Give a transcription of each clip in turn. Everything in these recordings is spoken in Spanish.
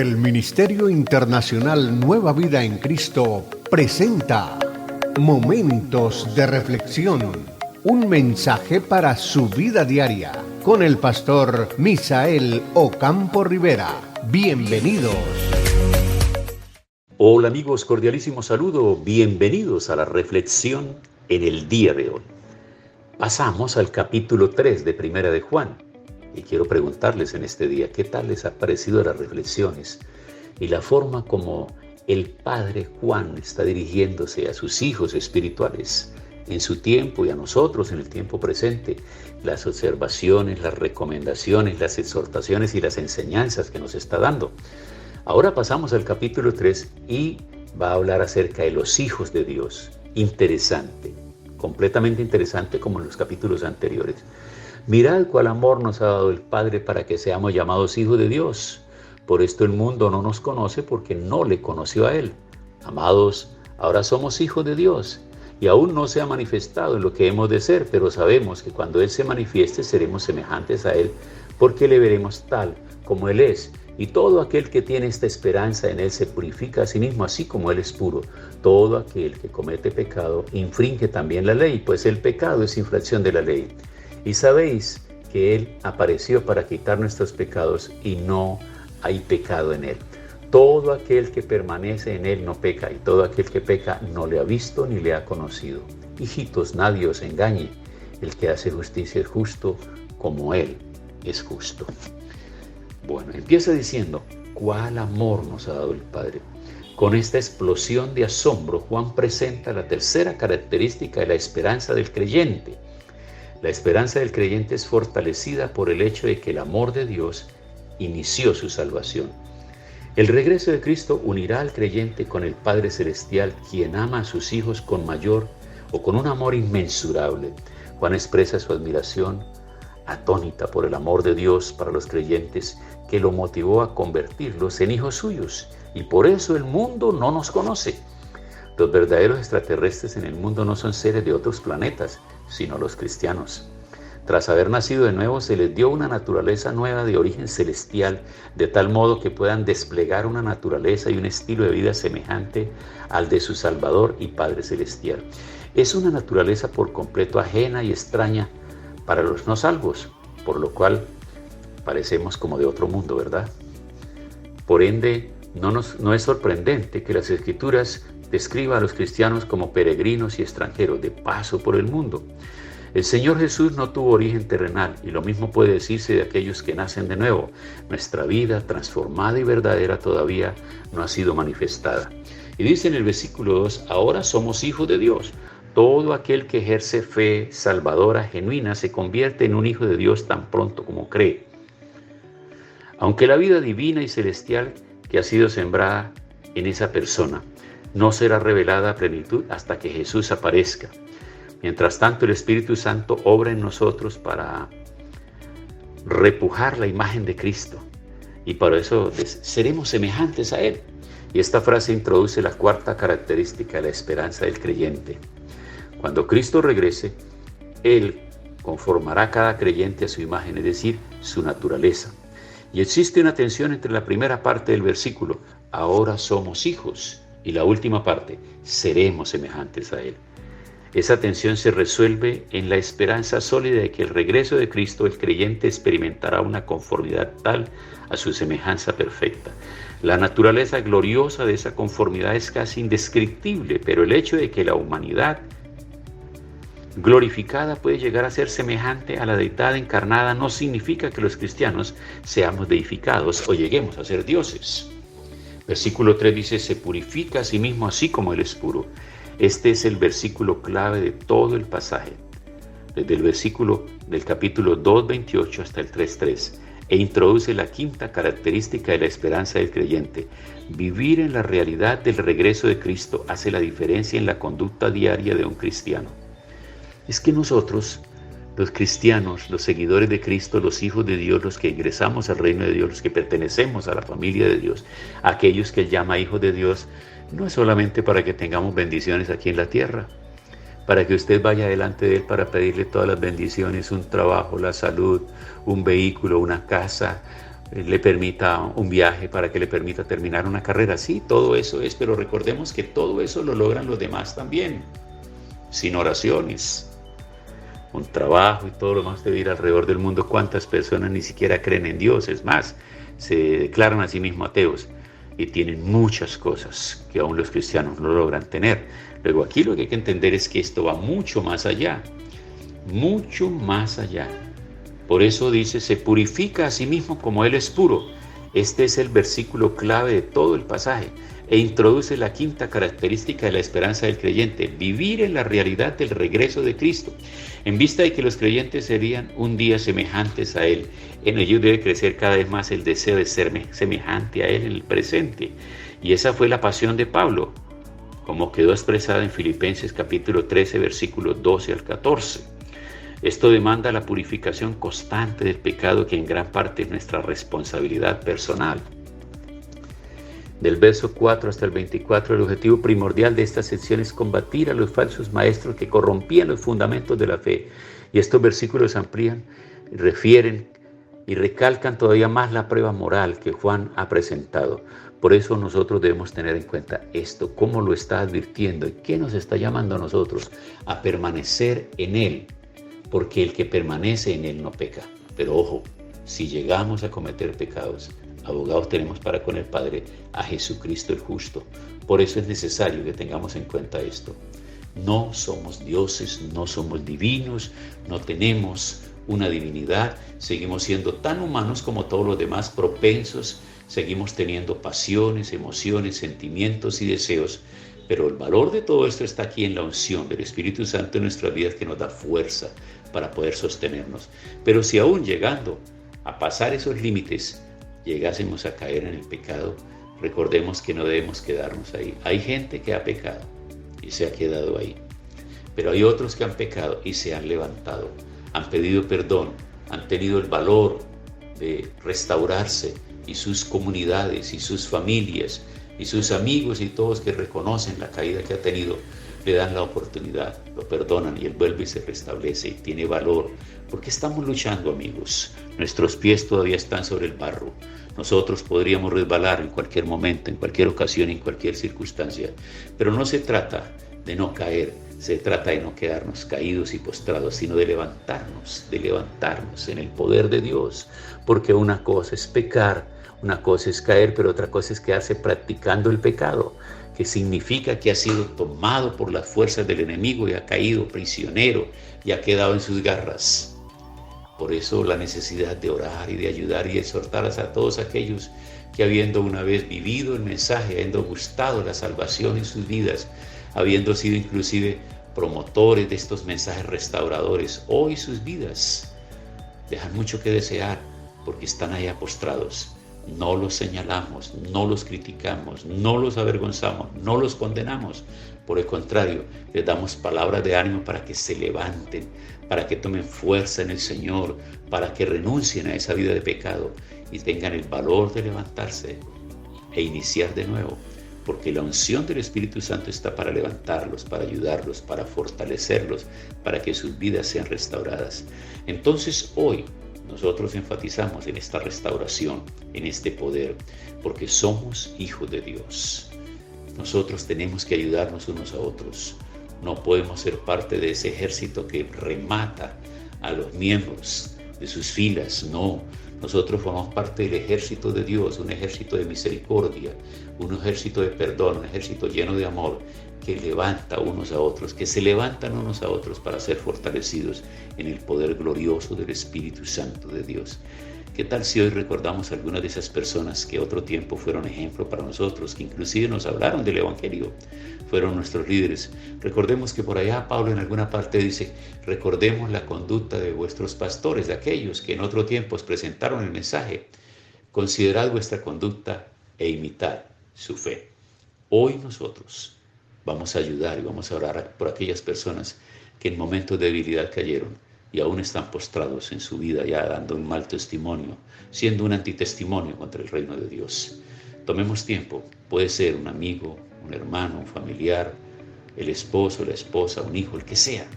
El Ministerio Internacional Nueva Vida en Cristo presenta Momentos de Reflexión, un mensaje para su vida diaria, con el pastor Misael Ocampo Rivera. Bienvenidos. Hola amigos, cordialísimo saludo, bienvenidos a la reflexión en el día de hoy. Pasamos al capítulo 3 de Primera de Juan y quiero preguntarles en este día, ¿qué tal les ha parecido las reflexiones y la forma como el Padre Juan está dirigiéndose a sus hijos espirituales en su tiempo y a nosotros en el tiempo presente? Las observaciones, las recomendaciones, las exhortaciones y las enseñanzas que nos está dando. Ahora pasamos al capítulo 3 y va a hablar acerca de los hijos de Dios. Interesante, completamente interesante como en los capítulos anteriores. Mirad cuál amor nos ha dado el Padre para que seamos llamados hijos de Dios. Por esto el mundo no nos conoce porque no le conoció a Él. Amados, ahora somos hijos de Dios y aún no se ha manifestado en lo que hemos de ser, pero sabemos que cuando Él se manifieste seremos semejantes a Él porque le veremos tal como Él es. Y todo aquel que tiene esta esperanza en Él se purifica a sí mismo, así como Él es puro. Todo aquel que comete pecado infringe también la ley, pues el pecado es infracción de la ley. Y sabéis que Él apareció para quitar nuestros pecados y no hay pecado en Él. Todo aquel que permanece en Él no peca, y todo aquel que peca no le ha visto ni le ha conocido. Hijitos, nadie os engañe. El que hace justicia es justo como Él es justo. Bueno, empieza diciendo, ¿cuál amor nos ha dado el Padre? Con esta explosión de asombro, Juan presenta la tercera característica de la esperanza del creyente. La esperanza del creyente es fortalecida por el hecho de que el amor de Dios inició su salvación. El regreso de Cristo unirá al creyente con el Padre Celestial, quien ama a sus hijos con mayor o con un amor inmensurable. Juan expresa su admiración atónita por el amor de Dios para los creyentes, que lo motivó a convertirlos en hijos suyos, y por eso el mundo no nos conoce. Los verdaderos extraterrestres en el mundo no son seres de otros planetas, sino los cristianos. Tras haber nacido de nuevo, se les dio una naturaleza nueva de origen celestial, de tal modo que puedan desplegar una naturaleza y un estilo de vida semejante al de su Salvador y Padre Celestial. Es una naturaleza por completo ajena y extraña para los no salvos, por lo cual parecemos como de otro mundo, ¿verdad? Por ende, no es sorprendente que las Escrituras describan a los cristianos como peregrinos y extranjeros, de paso por el mundo. El Señor Jesús no tuvo origen terrenal, y lo mismo puede decirse de aquellos que nacen de nuevo. Nuestra vida transformada y verdadera todavía no ha sido manifestada. Y dice en el versículo 2, ahora somos hijos de Dios. Todo aquel que ejerce fe salvadora genuina se convierte en un hijo de Dios tan pronto como cree. Aunque la vida divina y celestial que ha sido sembrada en esa persona no será revelada a plenitud hasta que Jesús aparezca. Mientras tanto, el Espíritu Santo obra en nosotros para repujar la imagen de Cristo, y por eso seremos semejantes a Él. Y esta frase introduce la cuarta característica de la esperanza del creyente. Cuando Cristo regrese, Él conformará a cada creyente a su imagen, es decir, su naturaleza. Y existe una tensión entre la primera parte del versículo, ahora somos hijos, y la última parte, seremos semejantes a Él. Esa tensión se resuelve en la esperanza sólida de que el regreso de Cristo, el creyente experimentará una conformidad tal a su semejanza perfecta. La naturaleza gloriosa de esa conformidad es casi indescriptible, pero el hecho de que la humanidad glorificada puede llegar a ser semejante a la deidad encarnada no significa que los cristianos seamos deificados o lleguemos a ser dioses. Versículo 3 dice, se purifica a sí mismo así como Él es puro. Este es el versículo clave de todo el pasaje, desde el versículo del capítulo 2:28 hasta el 3:3, e introduce la quinta característica de la esperanza del creyente. Vivir en la realidad del regreso de Cristo hace la diferencia en la conducta diaria de un cristiano. Es que nosotros, los cristianos, los seguidores de Cristo, los hijos de Dios, los que ingresamos al reino de Dios, los que pertenecemos a la familia de Dios, aquellos que Él llama hijos de Dios, no es solamente para que tengamos bendiciones aquí en la tierra, para que usted vaya delante de Él para pedirle todas las bendiciones, un trabajo, la salud, un vehículo, una casa, le permita un viaje, para que le permita terminar una carrera. Sí, todo eso es, pero recordemos que todo eso lo logran los demás también, sin oraciones, un trabajo y todo lo demás de ir alrededor del mundo. ¿Cuántas personas ni siquiera creen en Dios? Es más, se declaran a sí mismos ateos y tienen muchas cosas que aún los cristianos no logran tener. Luego aquí lo que hay que entender es que esto va mucho más allá, mucho más allá. Por eso dice, se purifica a sí mismo como Él es puro. Este es el versículo clave de todo el pasaje e introduce la quinta característica de la esperanza del creyente: vivir en la realidad del regreso de Cristo. En vista de que los creyentes serían un día semejantes a Él, en ellos debe crecer cada vez más el deseo de ser semejante a Él en el presente. Y esa fue la pasión de Pablo, como quedó expresada en Filipenses capítulo 13, versículos 12 al 14. Esto demanda la purificación constante del pecado, que en gran parte es nuestra responsabilidad personal. Del verso 4 hasta el 24, el objetivo primordial de esta sección es combatir a los falsos maestros que corrompían los fundamentos de la fe. Y estos versículos amplían, refieren y recalcan todavía más la prueba moral que Juan ha presentado. Por eso nosotros debemos tener en cuenta esto, cómo lo está advirtiendo y qué nos está llamando a nosotros a permanecer en Él. Porque el que permanece en Él no peca. Pero ojo, si llegamos a cometer pecados, abogados tenemos para con el Padre, a Jesucristo el justo. Por eso es necesario que tengamos en cuenta esto. No somos dioses, no somos divinos, no tenemos una divinidad. Seguimos siendo tan humanos como todos los demás, propensos. Seguimos teniendo pasiones, emociones, sentimientos y deseos. Pero el valor de todo esto está aquí en la unción del Espíritu Santo en nuestras vidas, que nos da fuerza para poder sostenernos. Pero si aún llegando a pasar esos límites, llegásemos a caer en el pecado, recordemos que no debemos quedarnos ahí. Hay gente que ha pecado y se ha quedado ahí. Pero hay otros que han pecado y se han levantado, han pedido perdón, han tenido el valor de restaurarse, y sus comunidades y sus familias y sus amigos y todos que reconocen la caída que ha tenido, le dan la oportunidad, lo perdonan y él vuelve y se restablece y tiene valor. Porque estamos luchando, amigos. Nuestros pies todavía están sobre el barro. Nosotros podríamos resbalar en cualquier momento, en cualquier ocasión, en cualquier circunstancia. Pero no se trata de no caer, se trata de no quedarnos caídos y postrados, sino de levantarnos en el poder de Dios. Porque una cosa es pecar, una cosa es caer, pero otra cosa es quedarse practicando el pecado, que significa que ha sido tomado por las fuerzas del enemigo y ha caído prisionero y ha quedado en sus garras. Por eso la necesidad de orar y de ayudar y exhortar a todos aquellos que, habiendo una vez vivido el mensaje, habiendo gustado la salvación en sus vidas, habiendo sido inclusive promotores de estos mensajes restauradores, hoy sus vidas dejan mucho que desear porque están allá postrados. No los señalamos, no los criticamos, no los avergonzamos, no los condenamos. Por el contrario, les damos palabras de ánimo para que se levanten, para que tomen fuerza en el Señor, para que renuncien a esa vida de pecado y tengan el valor de levantarse e iniciar de nuevo. Porque la unción del Espíritu Santo está para levantarlos, para ayudarlos, para fortalecerlos, para que sus vidas sean restauradas. Entonces hoy nosotros enfatizamos en esta restauración, en este poder, porque somos hijos de Dios. Nosotros tenemos que ayudarnos unos a otros. No podemos ser parte de ese ejército que remata a los miembros de sus filas. No, nosotros formamos parte del ejército de Dios, un ejército de misericordia, un ejército de perdón, un ejército lleno de amor, que levanta unos a otros, que se levantan unos a otros para ser fortalecidos en el poder glorioso del Espíritu Santo de Dios. ¿Qué tal si hoy recordamos a algunas de esas personas que otro tiempo fueron ejemplo para nosotros, que inclusive nos hablaron del Evangelio, fueron nuestros líderes? Recordemos que por allá Pablo en alguna parte dice: recordemos la conducta de vuestros pastores, de aquellos que en otro tiempo os presentaron el mensaje. Considerad vuestra conducta e imitad su fe. Hoy nosotros vamos a ayudar y vamos a orar por aquellas personas que en momentos de debilidad cayeron y aún están postrados en su vida, ya dando un mal testimonio, siendo un antitestimonio contra el reino de Dios. Tomemos tiempo, puede ser un amigo, un hermano, un familiar, el esposo, la esposa, un hijo, el que sea.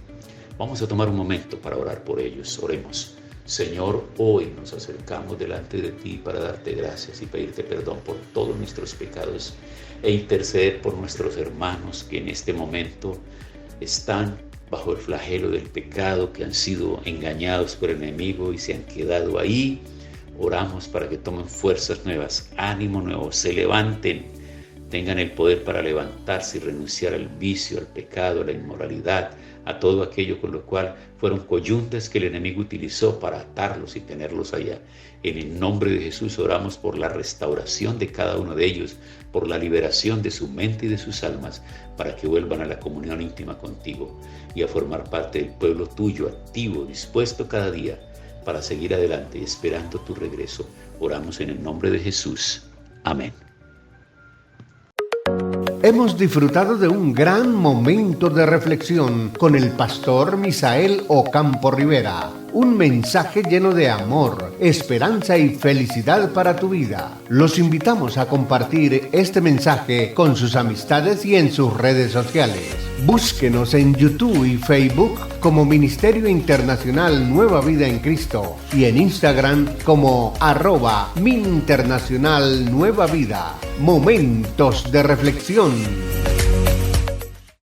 Vamos a tomar un momento para orar por ellos. Oremos. Señor, hoy nos acercamos delante de ti para darte gracias y pedirte perdón por todos nuestros pecados e interceder por nuestros hermanos que en este momento están bajo el flagelo del pecado, que han sido engañados por el enemigo y se han quedado ahí. Oramos para que tomen fuerzas nuevas, ánimo nuevo, se levanten, tengan el poder para levantarse y renunciar al vicio, al pecado, a la inmoralidad, a todo aquello con lo cual fueron coyuntas que el enemigo utilizó para atarlos y tenerlos allá. En el nombre de Jesús oramos por la restauración de cada uno de ellos, por la liberación de su mente y de sus almas, para que vuelvan a la comunión íntima contigo y a formar parte del pueblo tuyo, activo, dispuesto cada día para seguir adelante esperando tu regreso. Oramos en el nombre de Jesús. Amén. Hemos disfrutado de un gran momento de reflexión con el pastor Misael Ocampo Rivera. Un mensaje lleno de amor, esperanza y felicidad para tu vida. Los invitamos a compartir este mensaje con sus amistades y en sus redes sociales. Búsquenos en YouTube y Facebook como Ministerio Internacional Nueva Vida en Cristo y en Instagram como @MinInternacional Nueva Vida. Momentos de reflexión.